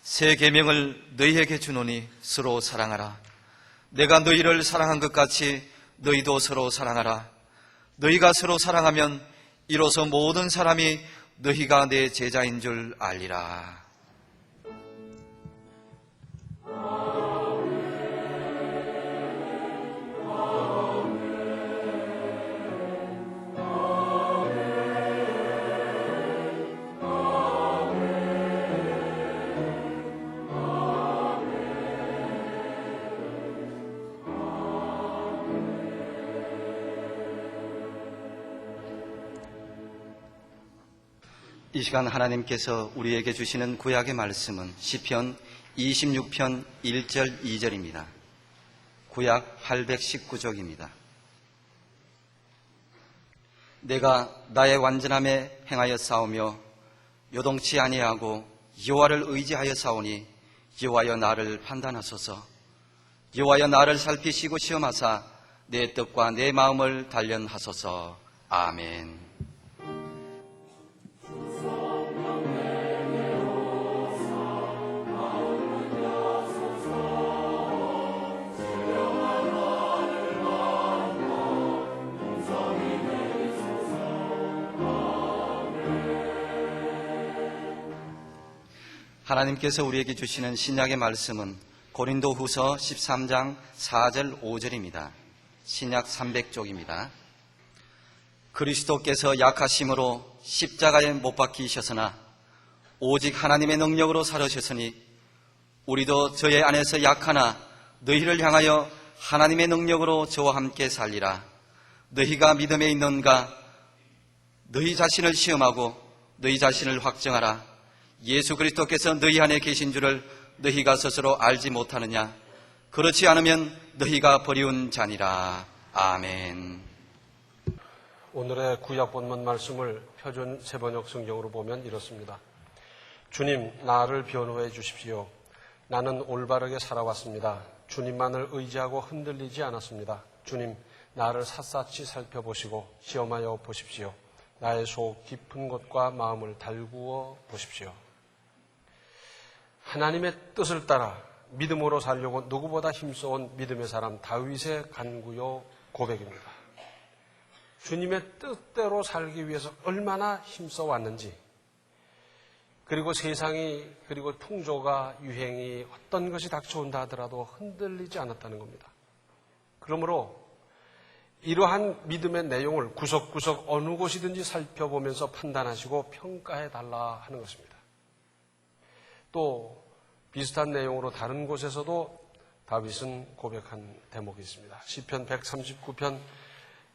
새 계명을 너희에게 주노니 서로 사랑하라. 내가 너희를 사랑한 것 같이 너희도 서로 사랑하라. 너희가 서로 사랑하면 이로써 모든 사람이 너희가 내 제자인 줄 알리라. 이 시간 하나님께서 우리에게 주시는 구약의 말씀은 시편 26편 1절 2절입니다. 구약 819쪽입니다. 내가 나의 완전함에 행하여 싸우며 요동치 아니하고 여호와를 의지하여 싸우니 여호와여 나를 판단하소서. 여호와여 나를 살피시고 시험하사 내 뜻과 내 마음을 단련하소서. 아멘. 하나님께서 우리에게 주시는 신약의 말씀은 고린도후서 13장 4절 5절입니다. 신약 300쪽입니다. 그리스도께서 약하심으로 십자가에 못 박히셨으나 오직 하나님의 능력으로 살으셨으니 우리도 저의 안에서 약하나 너희를 향하여 하나님의 능력으로 저와 함께 살리라. 너희가 믿음에 있는가? 너희 자신을 시험하고 너희 자신을 확정하라. 예수 그리스도께서 너희 안에 계신 줄을 너희가 스스로 알지 못하느냐? 그렇지 않으면 너희가 버리운 자니라. 아멘. 오늘의 구약 본문 말씀을 표준 세번역 성경으로 보면 이렇습니다. 주님, 나를 변호해 주십시오. 나는 올바르게 살아왔습니다. 주님만을 의지하고 흔들리지 않았습니다. 주님, 나를 샅샅이 살펴보시고 시험하여 보십시오. 나의 속 깊은 곳과 마음을 달구어 보십시오. 하나님의 뜻을 따라 믿음으로 살려고 누구보다 힘써온 믿음의 사람 다윗의 간구요 고백입니다. 주님의 뜻대로 살기 위해서 얼마나 힘써왔는지, 그리고 세상이, 그리고 풍조가, 유행이 어떤 것이 닥쳐온다 하더라도 흔들리지 않았다는 겁니다. 그러므로 이러한 믿음의 내용을 구석구석 어느 곳이든지 살펴보면서 판단하시고 평가해달라 하는 것입니다. 또 비슷한 내용으로 다른 곳에서도 다윗은 고백한 대목이 있습니다. 시편 139편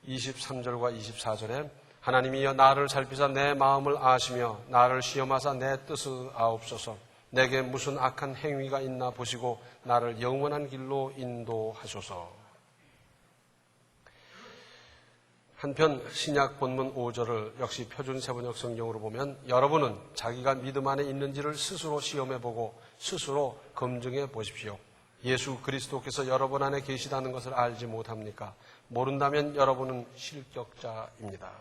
23절과 24절에 하나님이여 나를 살피사 내 마음을 아시며 나를 시험하사 내 뜻을 아옵소서. 내게 무슨 악한 행위가 있나 보시고 나를 영원한 길로 인도하소서. 한편 신약 본문 5절을 역시 표준 세번역 성경으로 보면 여러분은 자기가 믿음 안에 있는지를 스스로 시험해보고 스스로 검증해 보십시오. 예수 그리스도께서 여러분 안에 계시다는 것을 알지 못합니까? 모른다면 여러분은 실격자입니다.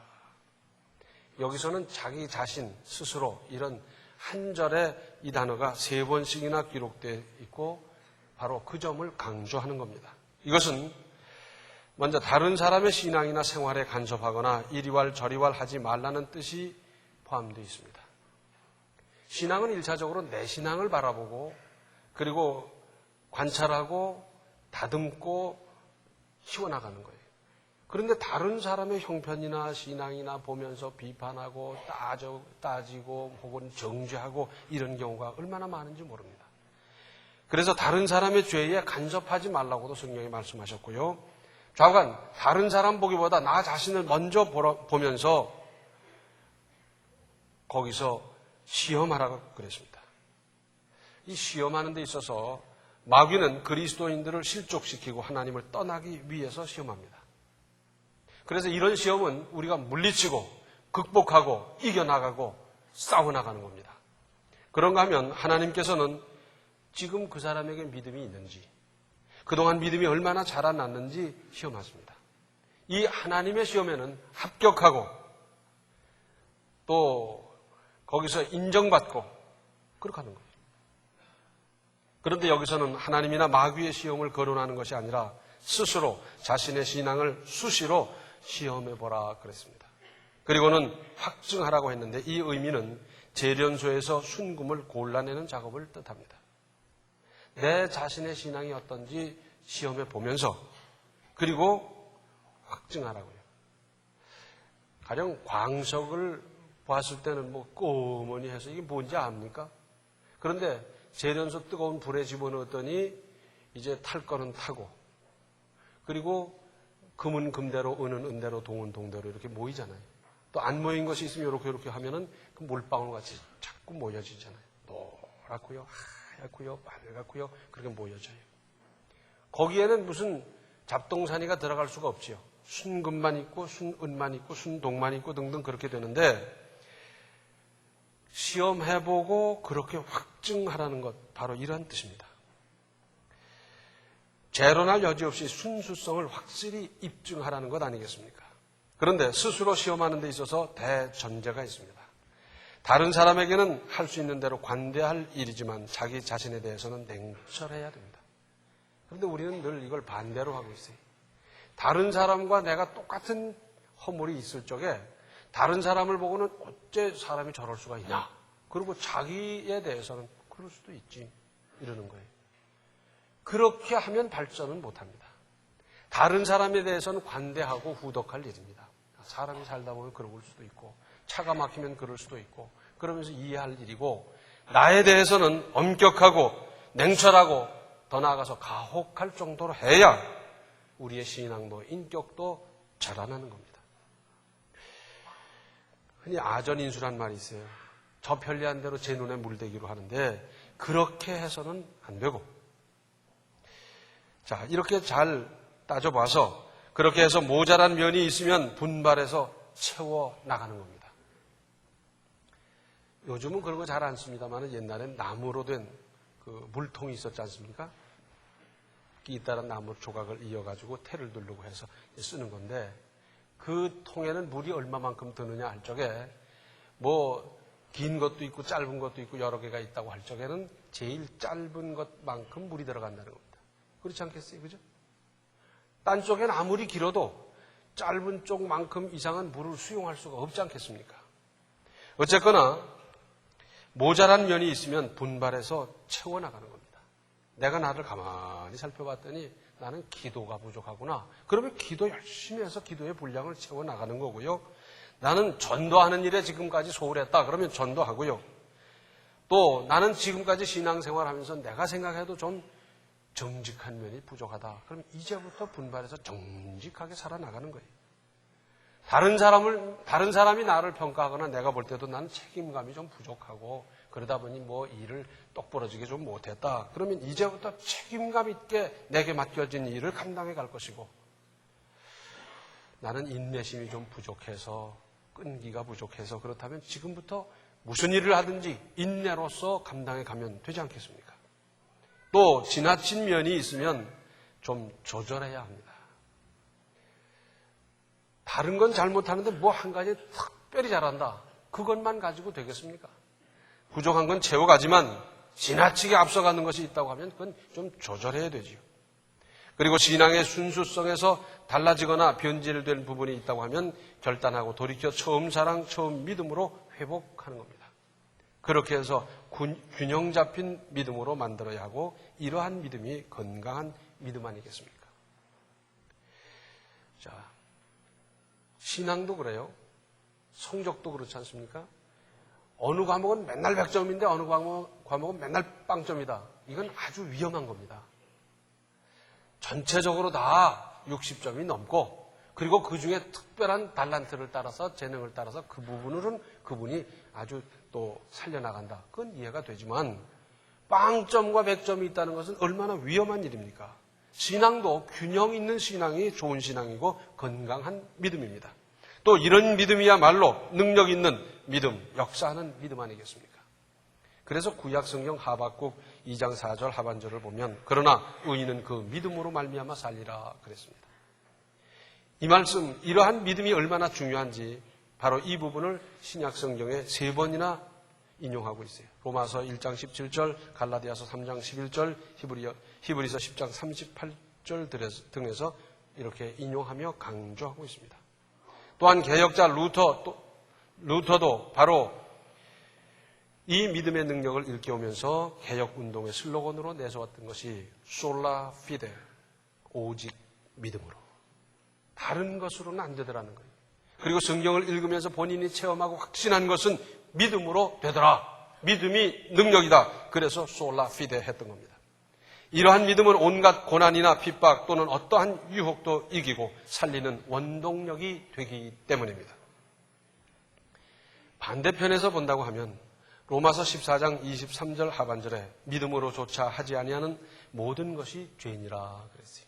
여기서는 자기 자신 스스로 이런 한 절에 이 단어가 3번씩이나 기록되어 있고 바로 그 점을 강조하는 겁니다. 이것은 먼저 다른 사람의 신앙이나 생활에 간섭하거나 이리왈 저리왈 하지 말라는 뜻이 포함되어 있습니다. 신앙은 1차적으로 내 신앙을 바라보고 그리고 관찰하고 다듬고 키워나가는 거예요. 그런데 다른 사람의 형편이나 신앙이나 보면서 비판하고 따지고 혹은 정죄하고 이런 경우가 얼마나 많은지 모릅니다. 그래서 다른 사람의 죄에 간섭하지 말라고도 성경이 말씀하셨고요. 좌우간 다른 사람 보기보다 나 자신을 먼저 보면서 거기서 시험하라고 그랬습니다. 이 시험하는 데 있어서 마귀는 그리스도인들을 실족시키고 하나님을 떠나기 위해서 시험합니다. 그래서 이런 시험은 우리가 물리치고 극복하고 이겨나가고 싸워나가는 겁니다. 그런가 하면 하나님께서는 지금 그 사람에게 믿음이 있는지 그동안 믿음이 얼마나 자라났는지 시험하십니다. 이 하나님의 시험에는 합격하고 또 거기서 인정받고 그렇게 하는 거예요. 그런데 여기서는 하나님이나 마귀의 시험을 거론하는 것이 아니라 스스로 자신의 신앙을 수시로 시험해보라 그랬습니다. 그리고는 확증하라고 했는데 이 의미는 재련소에서 순금을 골라내는 작업을 뜻합니다. 내 자신의 신앙이 어떤지 시험해 보면서 그리고 확증하라고요. 가령 광석을 봤을 때는 뭐 꼬머니 해서 이게 뭔지 압니까? 그런데 재련소 뜨거운 불에 집어넣었더니 이제 탈 거는 타고 그리고 금은 금대로 은은 은대로 동은 동대로 이렇게 모이잖아요. 또 안 모인 것이 있으면 이렇게 하면은 그 몰빵울 같이 자꾸 모여지잖아요. 노랗고요, 하얗고요, 빨갛고요, 그렇게 모여져요. 거기에는 무슨 잡동사니가 들어갈 수가 없지요. 순금만 있고 순은만 있고 순동만 있고 등등 그렇게 되는데 시험해보고 그렇게 확증하라는 것 바로 이런 뜻입니다. 재론할 여지 없이 순수성을 확실히 입증하라는 것 아니겠습니까? 그런데 스스로 시험하는 데 있어서 대전제가 있습니다. 다른 사람에게는 할 수 있는 대로 관대할 일이지만 자기 자신에 대해서는 냉철해야 됩니다. 그런데 우리는 늘 이걸 반대로 하고 있어요. 다른 사람과 내가 똑같은 허물이 있을 적에 다른 사람을 보고는 어째 사람이 저럴 수가 있냐. 그리고 자기에 대해서는 그럴 수도 있지. 이러는 거예요. 그렇게 하면 발전은 못합니다. 다른 사람에 대해서는 관대하고 후덕할 일입니다. 사람이 살다 보면 그럴 수도 있고 차가 막히면 그럴 수도 있고 그러면서 이해할 일이고 나에 대해서는 엄격하고 냉철하고 더 나아가서 가혹할 정도로 해야 우리의 신앙도 인격도 자라나는 겁니다. 흔히 아전인수란 말이 있어요. 저 편리한 대로 제 눈에 물대기로 하는데 그렇게 해서는 안 되고 자 이렇게 잘 따져봐서 그렇게 해서 모자란 면이 있으면 분발해서 채워 나가는 겁니다. 요즘은 그런 거 잘 안 씁니다만 옛날엔 나무로 된 그 물통이 있었지 않습니까? 잇따른 나무 조각을 이어가지고 테를 두르고 해서 쓰는 건데 그 통에는 물이 얼마만큼 드느냐 할 적에 뭐 긴 것도 있고 짧은 것도 있고 여러 개가 있다고 할 적에는 제일 짧은 것만큼 물이 들어간다는 겁니다. 그렇지 않겠어요? 그죠? 딴 쪽에는 아무리 길어도 짧은 쪽만큼 이상은 물을 수용할 수가 없지 않겠습니까? 어쨌거나 모자란 면이 있으면 분발해서 채워나가는 겁니다. 내가 나를 가만히 살펴봤더니 나는 기도가 부족하구나. 그러면 기도 열심히 해서 기도의 분량을 채워나가는 거고요. 나는 전도하는 일에 지금까지 소홀했다. 그러면 전도하고요. 또 나는 지금까지 신앙생활하면서 내가 생각해도 좀 정직한 면이 부족하다. 그럼 이제부터 분발해서 정직하게 살아나가는 거예요. 다른 사람이 나를 평가하거나 내가 볼 때도 나는 책임감이 좀 부족하고 그러다 보니 뭐 일을 똑부러지게 좀 못했다. 그러면 이제부터 책임감 있게 내게 맡겨진 일을 감당해 갈 것이고 나는 인내심이 좀 부족해서 끈기가 부족해서 그렇다면 지금부터 무슨 일을 하든지 인내로서 감당해 가면 되지 않겠습니까? 또 지나친 면이 있으면 좀 조절해야 합니다. 다른 건 잘못하는데 뭐 한 가지 특별히 잘한다. 그것만 가지고 되겠습니까? 부족한 건 채워가지만 지나치게 앞서가는 것이 있다고 하면 그건 좀 조절해야 되지요. 그리고 신앙의 순수성에서 달라지거나 변질된 부분이 있다고 하면 결단하고 돌이켜 처음 사랑, 처음 믿음으로 회복하는 겁니다. 그렇게 해서 균형 잡힌 믿음으로 만들어야 하고 이러한 믿음이 건강한 믿음 아니겠습니까? 자, 신앙도 그래요. 성적도 그렇지 않습니까? 어느 과목은 맨날 100점인데 어느 과목은 맨날 빵점이다. 이건 아주 위험한 겁니다. 전체적으로 다 60점이 넘고 그리고 그중에 특별한 달란트를 따라서 재능을 따라서 그 부분으로는 그분이 아주 또 살려나간다. 그건 이해가 되지만 빵점과 100점이 있다는 것은 얼마나 위험한 일입니까? 신앙도 균형 있는 신앙이 좋은 신앙이고 건강한 믿음입니다. 또 이런 믿음이야말로 능력 있는 믿음, 역사하는 믿음 아니겠습니까? 그래서 구약성경 하박국 2장 4절 하반절을 보면 그러나 의인은 그 믿음으로 말미암아 살리라 그랬습니다. 이 말씀, 이러한 믿음이 얼마나 중요한지 바로 이 부분을 신약성경에 3번이나 인용하고 있어요. 로마서 1장 17절, 갈라디아서 3장 11절, 히브리서 10장 38절 등에서 이렇게 인용하며 강조하고 있습니다. 또한 개혁자 루터도 바로 이 믿음의 능력을 일깨우면서 개혁운동의 슬로건으로 내세웠던 것이 솔라 피데, 오직 믿음으로. 다른 것으로는 안 되더라는 거예요. 그리고 성경을 읽으면서 본인이 체험하고 확신한 것은 믿음으로 되더라. 믿음이 능력이다. 그래서 솔라 피데 했던 겁니다. 이러한 믿음은 온갖 고난이나 핍박 또는 어떠한 유혹도 이기고 살리는 원동력이 되기 때문입니다. 반대편에서 본다고 하면 로마서 14장 23절 하반절에 믿음으로조차 하지 아니하는 모든 것이 죄인이라 그랬어요.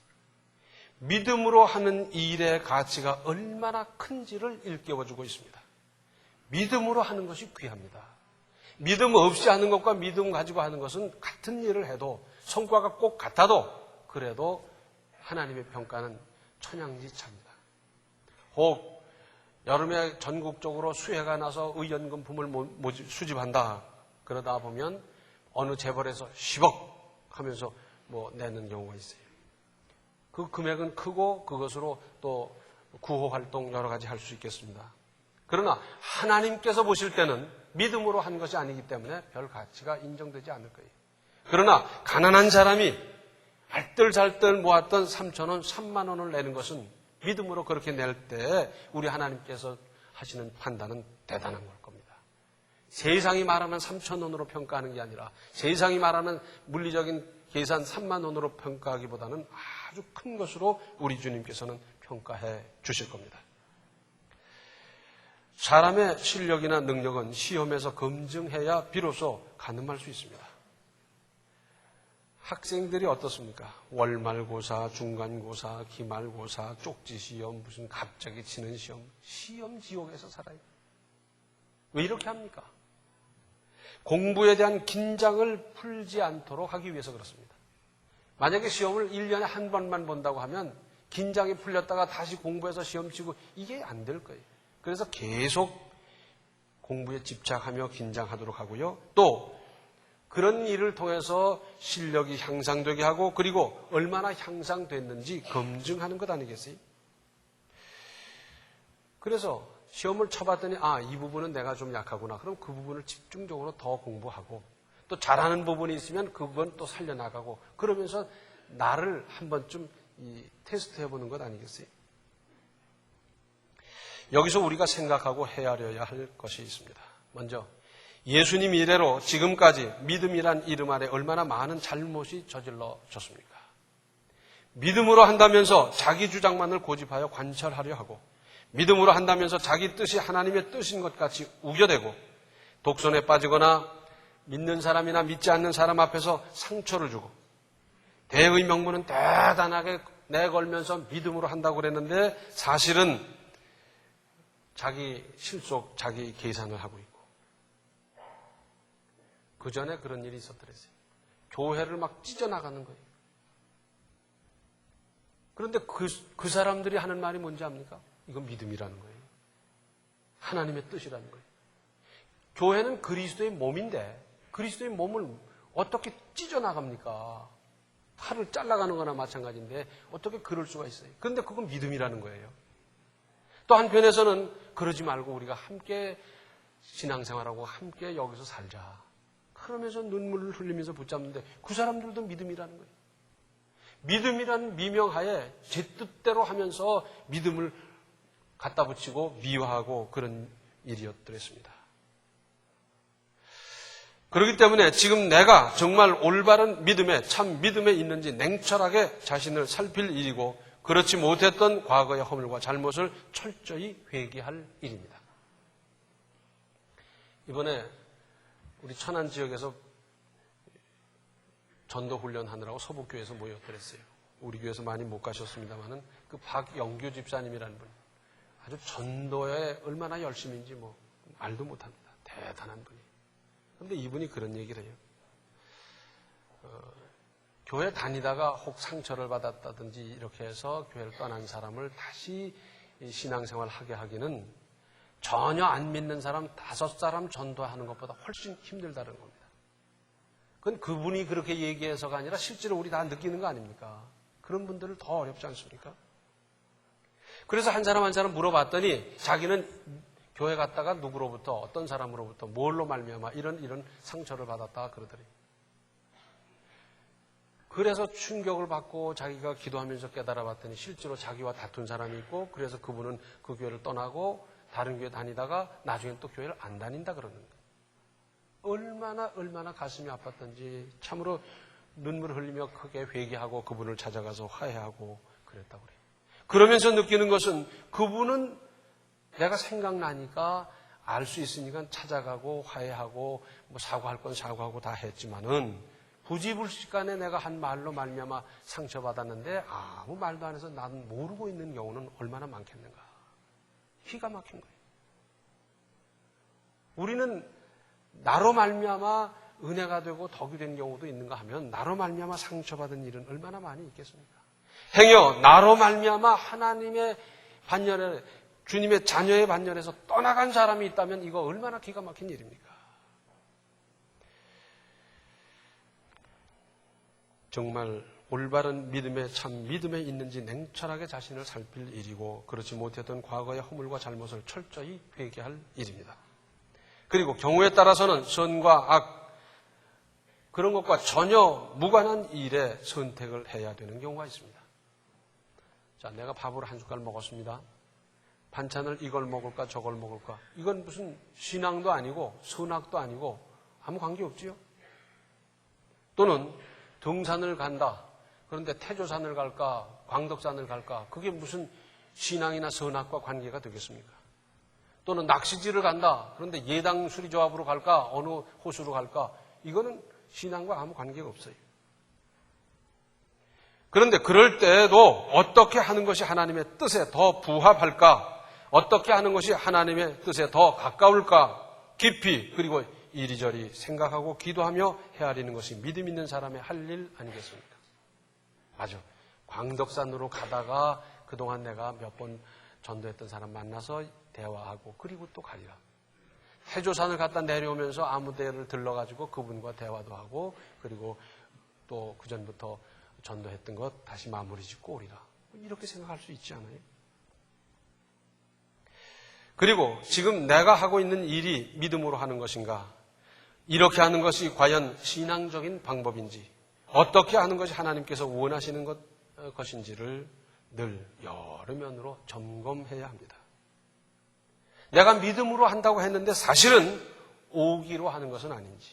믿음으로 하는 이 일의 가치가 얼마나 큰지를 일깨워주고 있습니다. 믿음으로 하는 것이 귀합니다. 믿음 없이 하는 것과 믿음 가지고 하는 것은 같은 일을 해도 성과가 꼭 같아도 그래도 하나님의 평가는 천양지차입니다. 혹 여름에 전국적으로 수해가 나서 의연금품을 수집한다. 그러다 보면 어느 재벌에서 10억 하면서 내는 경우가 있어요. 그 금액은 크고 그것으로 또 구호활동 여러 가지 할 수 있겠습니다. 그러나 하나님께서 보실 때는 믿음으로 한 것이 아니기 때문에 별 가치가 인정되지 않을 거예요. 그러나 가난한 사람이 알뜰살뜰 모았던 3,000원, 3만 원을 내는 것은 믿음으로 그렇게 낼 때 우리 하나님께서 하시는 판단은 대단한 걸 겁니다. 세상이 말하는 3,000원으로 평가하는 게 아니라 세상이 말하는 물리적인 계산 3만 원으로 평가하기보다는 아주 큰 것으로 우리 주님께서는 평가해 주실 겁니다. 사람의 실력이나 능력은 시험에서 검증해야 비로소 가늠할 수 있습니다. 학생들이 어떻습니까? 월말고사, 중간고사, 기말고사, 쪽지시험, 무슨 갑자기 치는 시험 지옥에서 살아요. 왜 이렇게 합니까? 공부에 대한 긴장을 풀지 않도록 하기 위해서 그렇습니다. 만약에 시험을 1년에 한 번만 본다고 하면 긴장이 풀렸다가 다시 공부해서 시험 치고 이게 안 될 거예요. 그래서 계속 공부에 집착하며 긴장하도록 하고요. 또 그런 일을 통해서 실력이 향상되게 하고 그리고 얼마나 향상됐는지 검증하는 것 아니겠어요? 그래서 시험을 쳐봤더니 이 부분은 내가 좀 약하구나. 그럼 그 부분을 집중적으로 더 공부하고 또 잘하는 부분이 있으면 그 부분 또 살려나가고 그러면서 나를 한 번쯤 테스트 해보는 것 아니겠어요? 여기서 우리가 생각하고 헤아려야 할 것이 있습니다. 먼저 예수님 이래로 지금까지 믿음이란 이름 아래 얼마나 많은 잘못이 저질러졌습니까? 믿음으로 한다면서 자기 주장만을 고집하여 관철하려 하고 믿음으로 한다면서 자기 뜻이 하나님의 뜻인 것 같이 우겨대고 독선에 빠지거나 믿는 사람이나 믿지 않는 사람 앞에서 상처를 주고 대의 명분은 대단하게 내걸면서 믿음으로 한다고 그랬는데 사실은 자기 실속, 자기 계산을 하고 있고 그 전에 그런 일이 있었더랬어요. 교회를 막 찢어나가는 거예요. 그런데 그 사람들이 하는 말이 뭔지 압니까? 이건 믿음이라는 거예요. 하나님의 뜻이라는 거예요. 교회는 그리스도의 몸인데 그리스도의 몸을 어떻게 찢어나갑니까? 팔을 잘라가는 거나 마찬가지인데 어떻게 그럴 수가 있어요? 그런데 그건 믿음이라는 거예요. 또 한편에서는 그러지 말고 우리가 함께 신앙생활하고 함께 여기서 살자. 그러면서 눈물을 흘리면서 붙잡는데 그 사람들도 믿음이라는 거예요. 믿음이라는 미명하에 제 뜻대로 하면서 믿음을 갖다 붙이고 미화하고 그런 일이었더랬습니다. 그렇기 때문에 지금 내가 정말 올바른 믿음에 참 믿음에 있는지 냉철하게 자신을 살필 일이고 그렇지 못했던 과거의 허물과 잘못을 철저히 회개할 일입니다. 이번에 우리 천안 지역에서 전도 훈련하느라고 서북교회에서 모였더랬어요. 우리 교회에서 많이 못 가셨습니다만은 그 박영규 집사님이라는 분 아주 전도에 얼마나 열심인지 말도 못합니다. 대단한 분이. 그런데 이분이 그런 얘기를 해요. 교회 다니다가 혹 상처를 받았다든지 이렇게 해서 교회를 떠난 사람을 다시 신앙생활 하게 하기는 전혀 안 믿는 사람 5사람 전도하는 것보다 훨씬 힘들다는 겁니다. 그건 그분이 그렇게 얘기해서가 아니라 실제로 우리 다 느끼는 거 아닙니까? 그런 분들을 더 어렵지 않습니까? 그래서 한 사람 한 사람 물어봤더니 자기는 교회 갔다가 누구로부터 어떤 사람으로부터 뭘로 말미암아 이런 상처를 받았다 그러더니 그래서 충격을 받고 자기가 기도하면서 깨달아 봤더니 실제로 자기와 다툰 사람이 있고 그래서 그분은 그 교회를 떠나고 다른 교회 다니다가 나중엔 또 교회를 안 다닌다 그러는 거예요. 얼마나 가슴이 아팠던지 참으로 눈물을 흘리며 크게 회개하고 그분을 찾아가서 화해하고 그랬다고 그래요. 그러면서 느끼는 것은 그분은 내가 생각나니까 알 수 있으니까 찾아가고 화해하고 뭐 사과할 건 사과하고 다 했지만은 부지불식간에 내가 한 말로 말미암아 상처받았는데 아무 말도 안 해서 나는 모르고 있는 경우는 얼마나 많겠는가. 기가 막힌 거예요. 우리는 나로 말미암아 은혜가 되고 덕이 된 경우도 있는가 하면 나로 말미암아 상처받은 일은 얼마나 많이 있겠습니까? 행여 나로 말미암아 하나님의 반열에 주님의 자녀의 반열에서 떠나간 사람이 있다면 이거 얼마나 기가 막힌 일입니까? 정말 올바른 믿음에 참 믿음에 있는지 냉철하게 자신을 살필 일이고 그렇지 못했던 과거의 허물과 잘못을 철저히 회개할 일입니다. 그리고 경우에 따라서는 선과 악 그런 것과 전혀 무관한 일에 선택을 해야 되는 경우가 있습니다. 자, 내가 밥을 한 숟갈 먹었습니다. 반찬을 이걸 먹을까 저걸 먹을까 이건 무슨 신앙도 아니고 선악도 아니고 아무 관계없지요. 또는 등산을 간다. 그런데 태조산을 갈까 광덕산을 갈까 그게 무슨 신앙이나 선악과 관계가 되겠습니까? 또는 낚시질을 간다. 그런데 예당 수리조합으로 갈까 어느 호수로 갈까 이거는 신앙과 아무 관계가 없어요. 그런데 그럴 때에도 어떻게 하는 것이 하나님의 뜻에 더 부합할까? 어떻게 하는 것이 하나님의 뜻에 더 가까울까? 깊이 그리고 이리저리 생각하고 기도하며 헤아리는 것이 믿음 있는 사람의 할 일 아니겠습니까? 맞아. 광덕산으로 가다가 그동안 내가 몇 번 전도했던 사람 만나서 대화하고 그리고 또 가리라. 해조산을 갔다 내려오면서 아무 데를 들러가지고 그분과 대화도 하고 그리고 또 그전부터 전도했던 것 다시 마무리 짓고 오리라. 이렇게 생각할 수 있지 않아요? 그리고 지금 내가 하고 있는 일이 믿음으로 하는 것인가? 이렇게 하는 것이 과연 신앙적인 방법인지 어떻게 하는 것이 하나님께서 원하시는 것인지를 늘 여러 면으로 점검해야 합니다. 내가 믿음으로 한다고 했는데 사실은 오기로 하는 것은 아닌지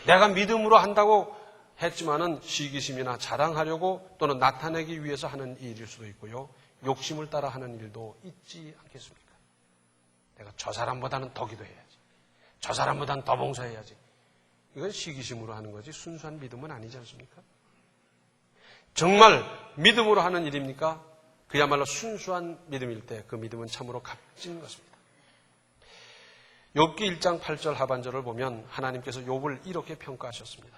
내가 믿음으로 한다고 했지만은 시기심이나 자랑하려고 또는 나타내기 위해서 하는 일일 수도 있고요. 욕심을 따라 하는 일도 있지 않겠습니까? 내가 저 사람보다는 더 기도해야지. 저 사람보다는 더 봉사해야지. 이건 시기심으로 하는 거지 순수한 믿음은 아니지 않습니까? 정말 믿음으로 하는 일입니까? 그야말로 순수한 믿음일 때 그 믿음은 참으로 값진 것입니다. 욥기 1장 8절 하반절을 보면 하나님께서 욥을 이렇게 평가하셨습니다.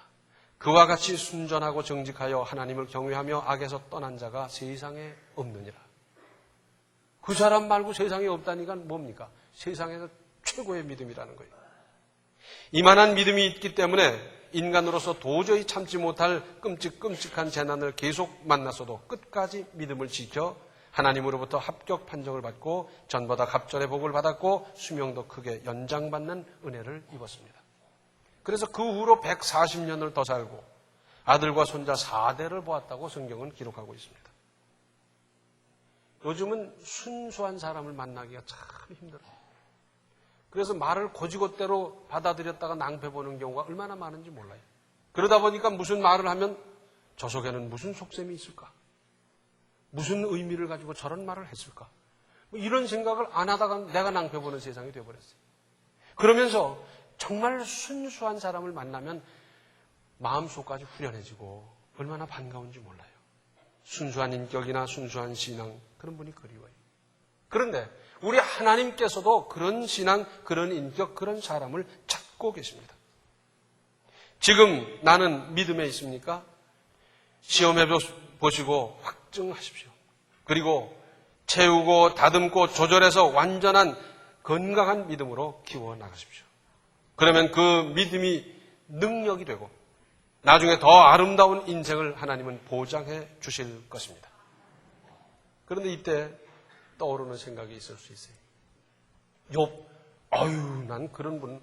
그와 같이 순전하고 정직하여 하나님을 경외하며 악에서 떠난 자가 세상에 없느니라. 그 사람 말고 세상에 없다니까 뭡니까? 세상에서 최고의 믿음이라는 거예요. 이만한 믿음이 있기 때문에 인간으로서 도저히 참지 못할 끔찍한 재난을 계속 만났어도 끝까지 믿음을 지켜 하나님으로부터 합격 판정을 받고 전보다 갑절의 복을 받았고 수명도 크게 연장받는 은혜를 입었습니다. 그래서 그 후로 140년을 더 살고 아들과 손자 4대를 보았다고 성경은 기록하고 있습니다. 요즘은 순수한 사람을 만나기가 참 힘들어요. 그래서 말을 고지고대로 받아들였다가 낭패보는 경우가 얼마나 많은지 몰라요. 그러다 보니까 무슨 말을 하면 저 속에는 무슨 속셈이 있을까? 무슨 의미를 가지고 저런 말을 했을까? 뭐 이런 생각을 안 하다가 내가 낭패보는 세상이 되어버렸어요. 그러면서 정말 순수한 사람을 만나면 마음속까지 후련해지고 얼마나 반가운지 몰라요. 순수한 인격이나 순수한 신앙 그런 분이 그리워요. 그런데 우리 하나님께서도 그런 신앙, 그런 인격, 그런 사람을 찾고 계십니다. 지금 나는 믿음에 있습니까? 시험해 보시고 확증하십시오. 그리고 채우고 다듬고 조절해서 완전한 건강한 믿음으로 키워 나가십시오. 그러면 그 믿음이 능력이 되고 나중에 더 아름다운 인생을 하나님은 보장해 주실 것입니다. 그런데 이때 떠오르는 생각이 있을 수 있어요. 난 그런 분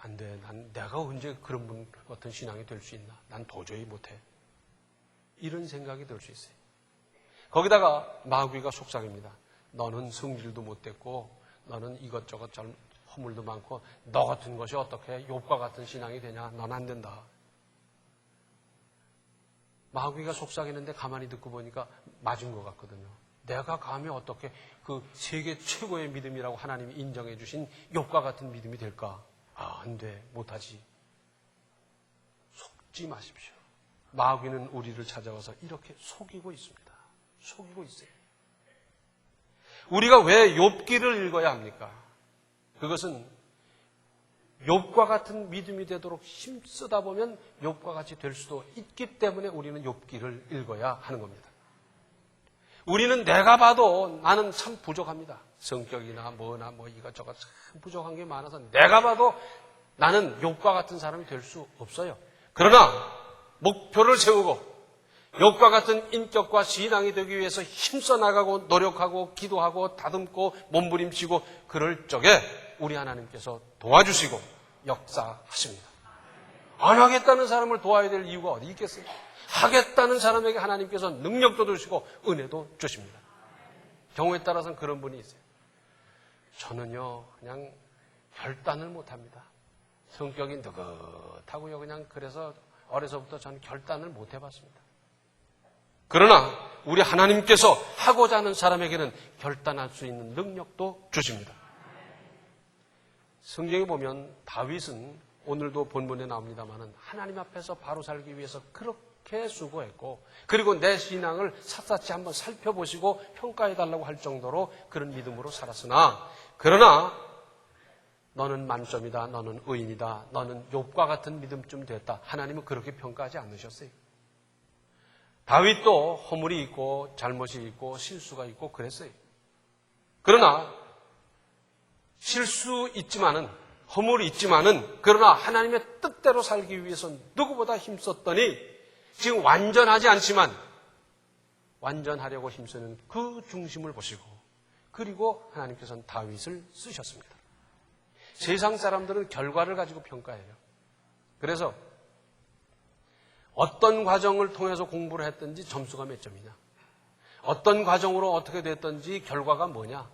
안 돼. 내가 언제 그런 분 같은 신앙이 될 수 있나? 난 도저히 못해. 이런 생각이 들 수 있어요. 거기다가 마귀가 속삭입니다. 너는 성질도 못됐고 너는 이것저것 허물도 많고 너 같은 것이 어떻게 욥과 같은 신앙이 되냐? 넌 안 된다. 마귀가 속삭이는데 가만히 듣고 보니까 맞은 것 같거든요. 내가 감히 어떻게 그 세계 최고의 믿음이라고 하나님이 인정해 주신 욥과 같은 믿음이 될까? 안 돼. 못하지. 속지 마십시오. 마귀는 우리를 찾아와서 이렇게 속이고 있습니다. 속이고 있어요. 우리가 왜 욥기를 읽어야 합니까? 그것은 욥과 같은 믿음이 되도록 힘쓰다 보면 욥과 같이 될 수도 있기 때문에 우리는 욥기를 읽어야 하는 겁니다. 우리는 내가 봐도 나는 참 부족합니다. 성격이나 뭐나 이것저것 참 부족한 게 많아서 내가 봐도 나는 욥과 같은 사람이 될 수 없어요. 그러나 목표를 세우고 욥과 같은 인격과 신앙이 되기 위해서 힘써 나가고 노력하고 기도하고 다듬고 몸부림치고 그럴 적에 우리 하나님께서 도와주시고 역사하십니다. 안 하겠다는 사람을 도와야 될 이유가 어디 있겠어요? 하겠다는 사람에게 하나님께서 능력도 주시고 은혜도 주십니다. 경우에 따라서는 그런 분이 있어요. 저는요 그냥 결단을 못합니다. 성격이 느긋하고요. 그냥 그래서 어려서부터 저는 결단을 못 해봤습니다. 그러나 우리 하나님께서 하고자 하는 사람에게는 결단할 수 있는 능력도 주십니다. 성경에 보면 다윗은 오늘도 본문에 나옵니다마는 하나님 앞에서 바로 살기 위해서 그렇게 수고했고 그리고 내 신앙을 샅샅이 한번 살펴보시고 평가해달라고 할 정도로 그런 믿음으로 살았으나 그러나 너는 만점이다. 너는 의인이다. 너는 욥과 같은 믿음쯤 됐다. 하나님은 그렇게 평가하지 않으셨어요. 다윗도 허물이 있고 잘못이 있고 실수가 있고 그랬어요. 그러나 실수 있지만은 허물이 있지만은 그러나 하나님의 뜻대로 살기 위해서 누구보다 힘썼더니 지금 완전하지 않지만 완전하려고 힘쓰는 그 중심을 보시고 그리고 하나님께서는 다윗을 쓰셨습니다. 세상 사람들은 결과를 가지고 평가해요. 그래서 어떤 과정을 통해서 공부를 했든지 점수가 몇 점이냐, 어떤 과정으로 어떻게 됐든지 결과가 뭐냐,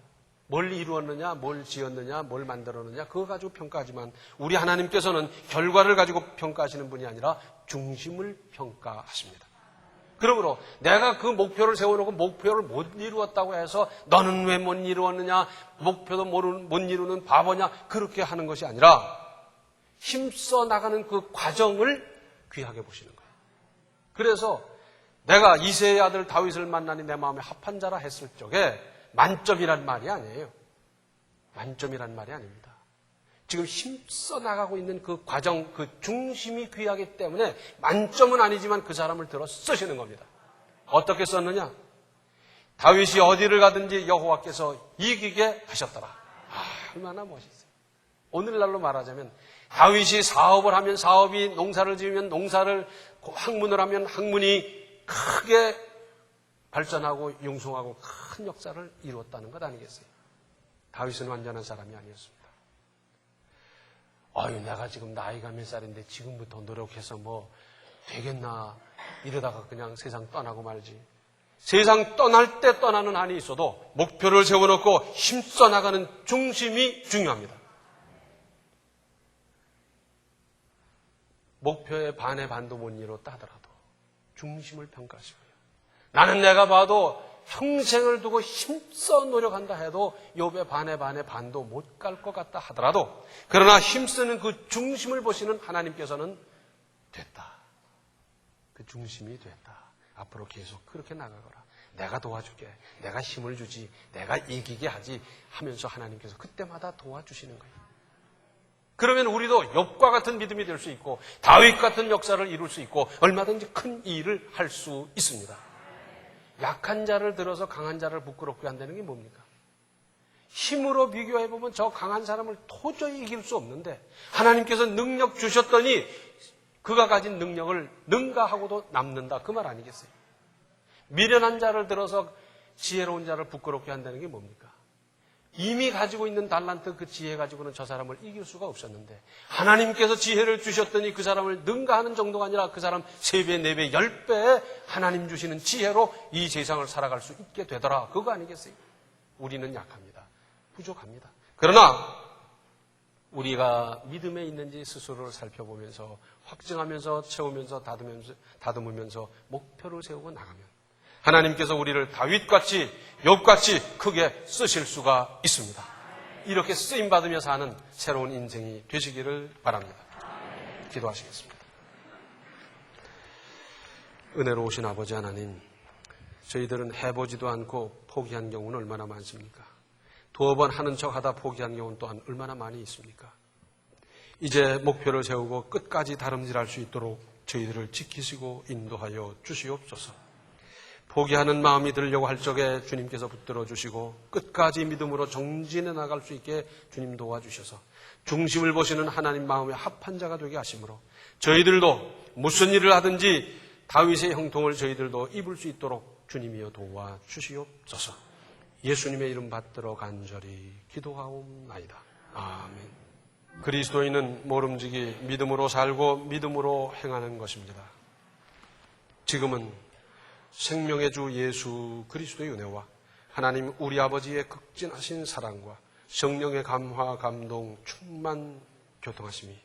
뭘 이루었느냐, 뭘 지었느냐, 뭘 만들었느냐 그거 가지고 평가하지만 우리 하나님께서는 결과를 가지고 평가하시는 분이 아니라 중심을 평가하십니다. 그러므로 내가 그 목표를 세워놓고 목표를 못 이루었다고 해서 너는 왜 못 이루었느냐, 목표도 못 이루는 바보냐 그렇게 하는 것이 아니라 힘써 나가는 그 과정을 귀하게 보시는 거예요. 그래서 내가 이새의 아들 다윗을 만나니 내 마음에 합한 자라 했을 적에 만점이란 말이 아니에요. 만점이란 말이 아닙니다. 지금 힘써 나가고 있는 그 과정, 그 중심이 귀하기 때문에 만점은 아니지만 그 사람을 들어 쓰시는 겁니다. 어떻게 썼느냐? 다윗이 어디를 가든지 여호와께서 이기게 하셨더라. 얼마나 멋있어요. 오늘날로 말하자면 다윗이 사업을 하면 사업이, 농사를 지으면 농사를, 학문을 하면 학문이 크게 발전하고 융성하고 큰 역사를 이루었다는 것 아니겠어요? 다윗은 완전한 사람이 아니었습니다. 내가 지금 나이가 몇 살인데 지금부터 노력해서 뭐 되겠나 이러다가 그냥 세상 떠나고 말지. 세상 떠날 때 떠나는 한이 있어도 목표를 세워놓고 힘써 나가는 중심이 중요합니다. 목표의 반의 반도 못 이뤘다 하더라도 중심을 평가하시고요. 나는 내가 봐도 평생을 두고 힘써 노력한다 해도 욥의 반의 반도 못 갈 것 같다 하더라도 그러나 힘쓰는 그 중심을 보시는 하나님께서는 됐다. 그 중심이 됐다. 앞으로 계속 그렇게 나가거라. 내가 도와줄게. 내가 힘을 주지. 내가 이기게 하지 하면서 하나님께서 그때마다 도와주시는 거예요. 그러면 우리도 욥과 같은 믿음이 될 수 있고 다윗 같은 역사를 이룰 수 있고 얼마든지 큰 일을 할 수 있습니다. 약한 자를 들어서 강한 자를 부끄럽게 한다는 게 뭡니까? 힘으로 비교해보면 저 강한 사람을 도저히 이길 수 없는데 하나님께서 능력 주셨더니 그가 가진 능력을 능가하고도 남는다. 그 말 아니겠어요? 미련한 자를 들어서 지혜로운 자를 부끄럽게 한다는 게 뭡니까? 이미 가지고 있는 달란트 그 지혜 가지고는 저 사람을 이길 수가 없었는데 하나님께서 지혜를 주셨더니 그 사람을 능가하는 정도가 아니라 그 사람 3배, 4배, 10배 하나님 주시는 지혜로 이 세상을 살아갈 수 있게 되더라. 그거 아니겠어요? 우리는 약합니다. 부족합니다. 그러나 우리가 믿음에 있는지 스스로를 살펴보면서 확증하면서 채우면서 다듬으면서 목표를 세우고 나가면 하나님께서 우리를 다윗같이 욥같이 크게 쓰실 수가 있습니다. 이렇게 쓰임받으며 사는 새로운 인생이 되시기를 바랍니다. 기도하시겠습니다. 은혜로우신 아버지 하나님, 저희들은 해보지도 않고 포기한 경우는 얼마나 많습니까? 두어 번 하는 척 하다 포기한 경우는 또한 얼마나 많이 있습니까? 이제 목표를 세우고 끝까지 다름질할 수 있도록 저희들을 지키시고 인도하여 주시옵소서. 포기하는 마음이 들려고 할 적에 주님께서 붙들어 주시고 끝까지 믿음으로 정진해 나갈 수 있게 주님 도와주셔서 중심을 보시는 하나님 마음에 합한 자가 되게 하심으로 저희들도 무슨 일을 하든지 다윗의 형통을 저희들도 입을 수 있도록 주님이여 도와주시옵소서. 예수님의 이름 받들어 간절히 기도하옵나이다. 아멘. 그리스도인은 모름지기 믿음으로 살고 믿음으로 행하는 것입니다. 지금은 생명의 주 예수 그리스도의 은혜와 하나님 우리 아버지의 극진하신 사랑과 성령의 감화, 감동, 충만, 교통하심이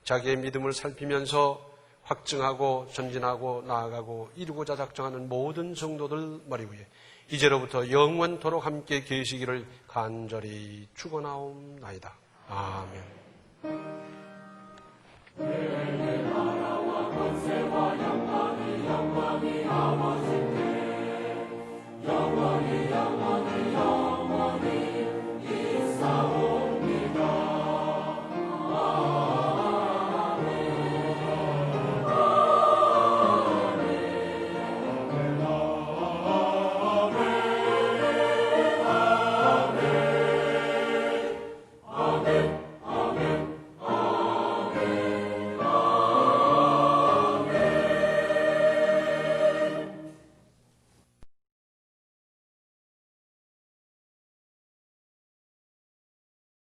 자기의 믿음을 살피면서 확증하고 전진하고 나아가고 이루고자 작정하는 모든 성도들 머리 위에 이제로부터 영원토록 함께 계시기를 간절히 축원하옵나이다. 아멘.